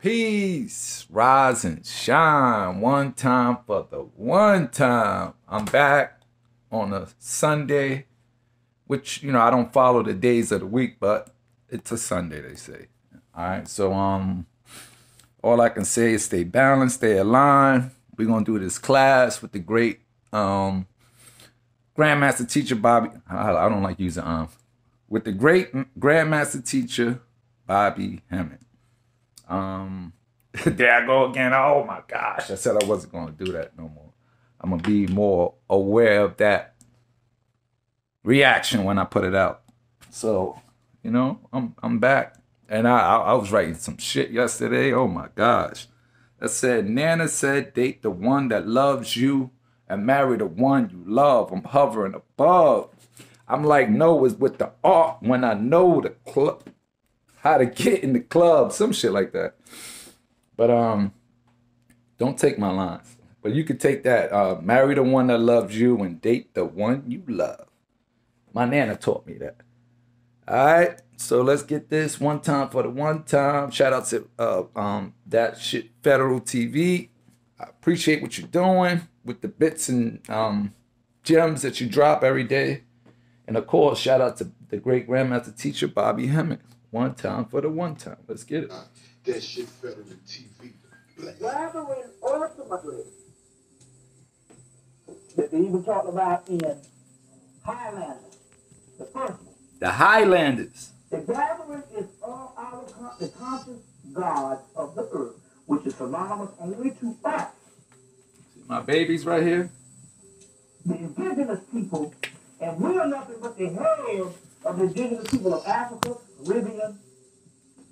Peace, rise and shine. One time for the one time. I'm back on a Sunday, which, I don't follow the days of the week, but it's a Sunday, they say. All right, so all I can say is stay balanced, stay aligned. We're going to do this class with the great Grandmaster Teacher Bobby. I don't like using with the great Grandmaster Teacher Bobby Hammond. There I go again. Oh my gosh. I said I wasn't going to do that no more. I'm going to be more aware of that reaction when I put it out. So, I'm back. And I was writing some shit yesterday. Oh my gosh. That said, Nana said, date the one that loves you and marry the one you love. I'm hovering above. I'm like Noah's with the ark when I know the club. How to get in the club, some shit like that. But don't take my lines. But you could take that. Marry the one that loves you and date the one you love. My Nana taught me that. All right, so let's get this one time for the one time. Shout out to That Shit Federal TV. I appreciate what you're doing with the bits and gems that you drop every day. And of course, shout out to the great Grandmaster Teacher Bobby Hammond. One time for the one time. Let's get it. That Shit Federal TV. Gathering ultimately that they even talked about in Highlanders, the first one. The Highlanders. The gathering is all the conscious gods of the earth, which is synonymous only to us. See my babies right here? The indigenous people, and we are nothing but the heads of the indigenous people of Africa, Caribbean,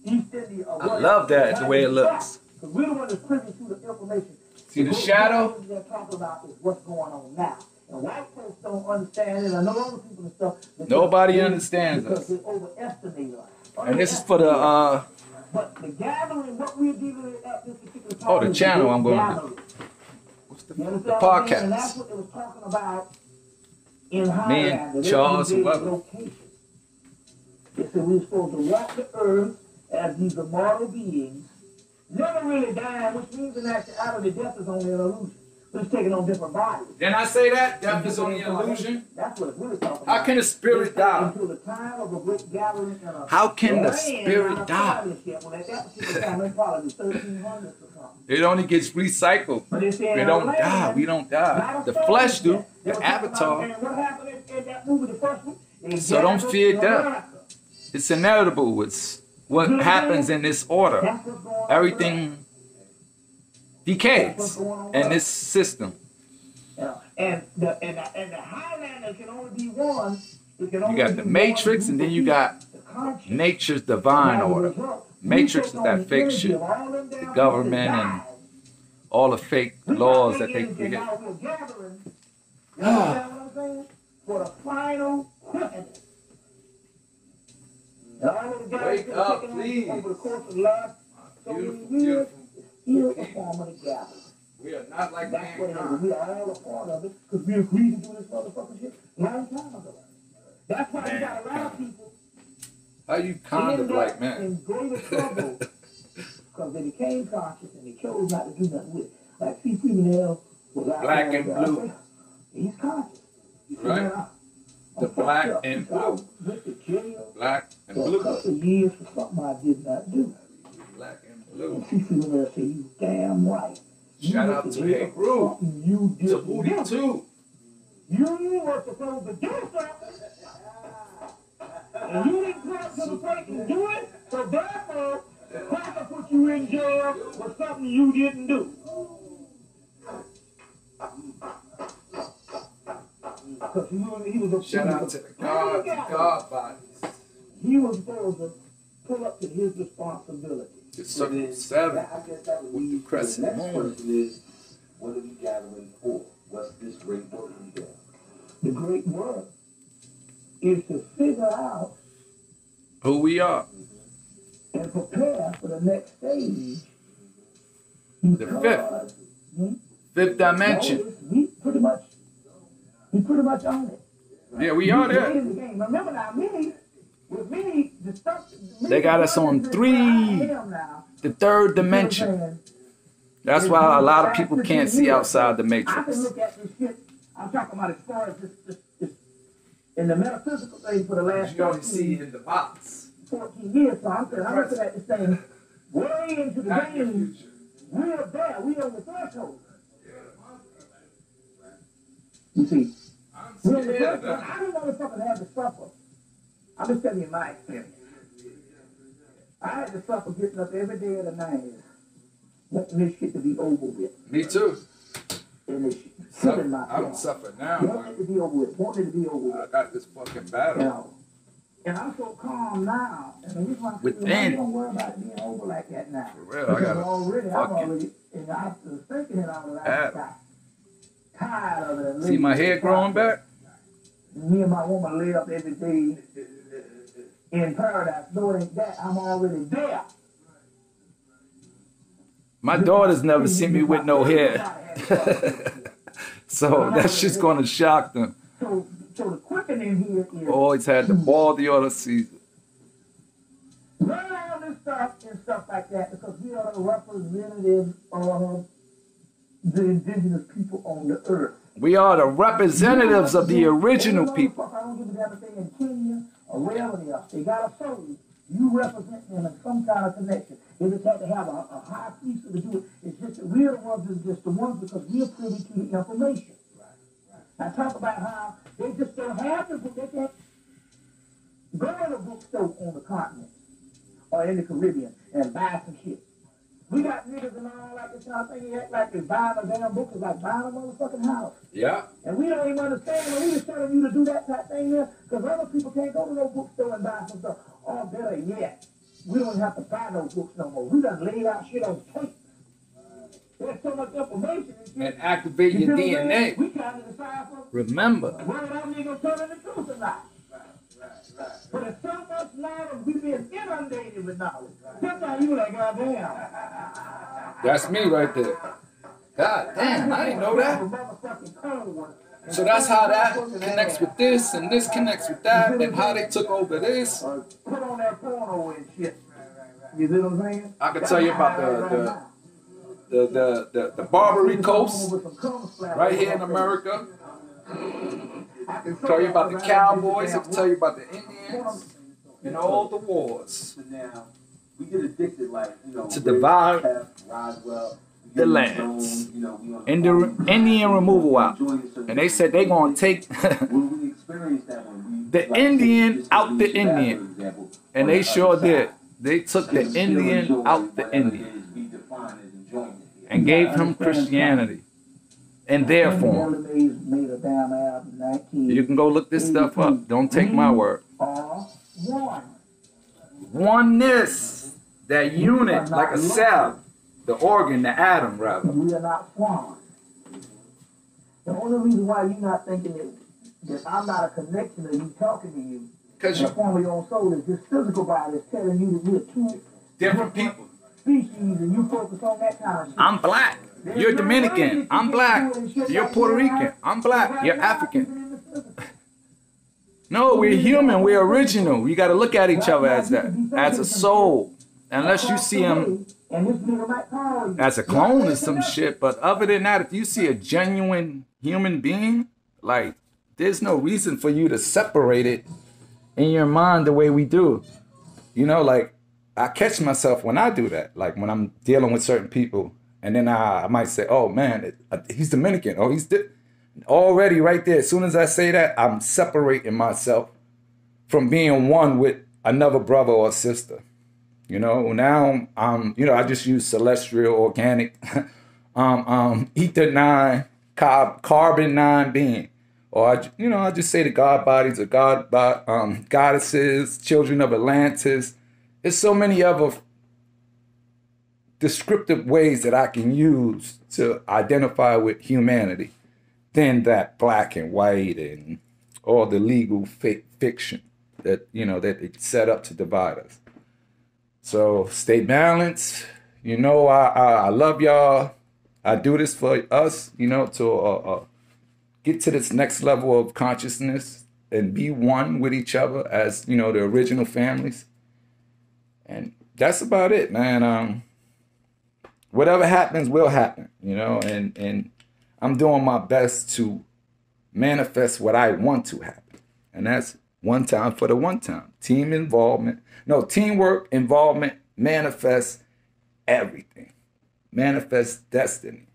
East India. I love that, the way it looks. Because we're the one that's privy to the information. See the shadow? What they're talking about is what's going on now. And white folks don't understand it. I know other people and stuff. Nobody understands us. Because they overestimate us. And this is for the But the gathering, what we're dealing with at this particular time. Oh, the channel I'm going to do. What's the podcast? And that's what they was talking about in Me Highland. and Charles and Weather. They said we were supposed to walk the earth as these immortal beings, never really dying, which means in actuality death is only an illusion. We're just taking on different bodies. Didn't I say that? Death is only an illusion? That's what it's really talking about. How can the spirit die? Until the time of a great gathering in a How can the spirit die? Well, at that particular time, it's probably the 1300s or something. It only gets recycled. But they said, We don't die. We don't die. The flesh do. The avatar. And what happened in that movie, the first one? So don't fear death. It's inevitable. It's what happens in this order. Everything decays in this system. And the Highlander can only be one. You got the Matrix, and then you got nature's divine order. Matrix is that fake shit. The government and all the fake laws that they create. For the final quickening. Wake up, please. Over the course of life, Beautiful. still a form of the gathering. We are not like That's what it is. mankind. We are all a part of it because we agreed to do this motherfucking shit long time ago. That's why you got a lot of people How you contemplate, man? in greater trouble because they became conscious and they chose not to do nothing with it. Like C. Freeman was out Black there, and blue. He's conscious. He said, Right. "Man, The I'm black fucked up." and He said, "I blue. went to jail Black and for a blue. couple of years for something I did not do." Black and blue. And C. Freeman said, "You damn right. You Shout went out to jail Hey for Brew. something you To didn't Booty do. too. You were supposed to do something, and you didn't come to the plate and do it, so therefore, the cracker put you in jail for something you didn't do." Because he was a Shout out to the God bodies. He was supposed to pull up to his responsibility. The Circle 7 I guess that would with lead the crescent to the next moon. question is, what are we gathering for? What's this great work we doing? The great work is to figure out Who we are. and prepare for the next stage. The fifth dimension. We pretty much own it. Yeah, we are We there. played the game. Remember now, with me, the stuff. They got us on 3 the third You know what I'm dimension. saying? That's why a lot of people can't see outside the I can matrix. look at this shit. I'm talking about as far as this in the metaphysical thing for the last 14 in the box. years. So I'm looking at this thing way into the game. We're there. We on the threshold. You see, we're on the threshold. I don't motherfuckers have to suffer. I'm just telling you my experience. I had to suffer getting up every day of the night, wanting this shit to be over with. Me too. And this shit in my I don't suffer now. wanting it to be over with. Wanting it to be over with. I got this fucking battle. You know, and I'm so calm now. And the reason why Within. I don't worry about it being over like that now. For real, I got I'm already, fucking and I was thinking it all the battle. time. Tired of it. And See my hair growing back? Me and my woman lay up every day in paradise. No, it ain't that. I'm already there. My daughter's never seen me with no hair. So that shit's gonna shock them. So the quickening here is Always had the ball the other season. learn all this stuff and stuff like that because we are the representatives of the indigenous people on the earth. We are the representatives of the original people. I don't give a damn if they're in Kenya or wherever they are. They got a soul. You represent them in some kind of connection. They just have to have a high priest to do it. It's just that we're the ones that's just the ones because we're privy to the information. I talk about how they just don't have the book. They can't go in a bookstore on the continent or in the Caribbean and buy some shit. We got niggas and all like this kind of thing. They act like they're buying a damn book is like buying a motherfucking house. Yeah. And we don't even understand when we was telling you to do that type thing there because other people can't go to no bookstore and buy some stuff. Or better yet, we don't have to buy no books no more. We done laid out shit on tape. There's so much information and shit. And activate your You feel me? DNA. We trying to decide for Remember. whether that nigga turn into truth or not. But there's so much knowledge, we being inundated with knowledge. Sometimes you like, goddamn. That's me right there. God damn, I didn't know that. So that's how that connects with this, and this connects with that, and how they took over this. Put on that porno and shit. You see what I'm saying? I can tell you about the Barbary Coast right here in America. I can tell you about the cowboys. I can tell you about the Indians. You know, all the wars Now, we get addicted, like, you know, to divide Roswell, the lands. And the Indian removal out. And they said they gonna take when we experienced that one, the Indian out the Indian. And they sure did. They took the Indian out the Indian and gave him Christianity in their form. You can go look this stuff up. Don't take my word. Oneness, that unit, like a cell, the organ, the atom, rather. We are not one. The only reason why you're not thinking that I'm not a connection of you talking to you, Because in the form of your own soul, is this physical body is telling you that we're two different people. species, and you focus on that kind of shit. I'm black. You're Dominican. I'm black. You're Puerto Rican. I'm black. You're African. No, we're human. We're original. You got to look at each other as that, as a soul. Unless you see him as a clone or some shit. But other than that, if you see a genuine human being, like, there's no reason for you to separate it in your mind the way we do. You know, like, I catch myself when I do that. Like, when I'm dealing with certain people. And then I might say, oh, man, he's Dominican. Oh, he's... Already right there, as soon as I say that, I'm separating myself from being one with another brother or sister. You know, now I just use celestial, organic, ether 9, carbon 9 being. Or, I just say the God bodies or goddesses, children of Atlantis. There's so many other descriptive ways that I can use to identify with humanity than that black and white and all the legal fake fiction that, that it's set up to divide us. So stay balanced. I love y'all. I do this for us, to get to this next level of consciousness and be one with each other as, the original families. And that's about it, man. whatever happens will happen, you know, and I'm doing my best to manifest what I want to happen. And that's one time for the one time. Team involvement. No, teamwork, involvement, manifest everything. Manifest destiny.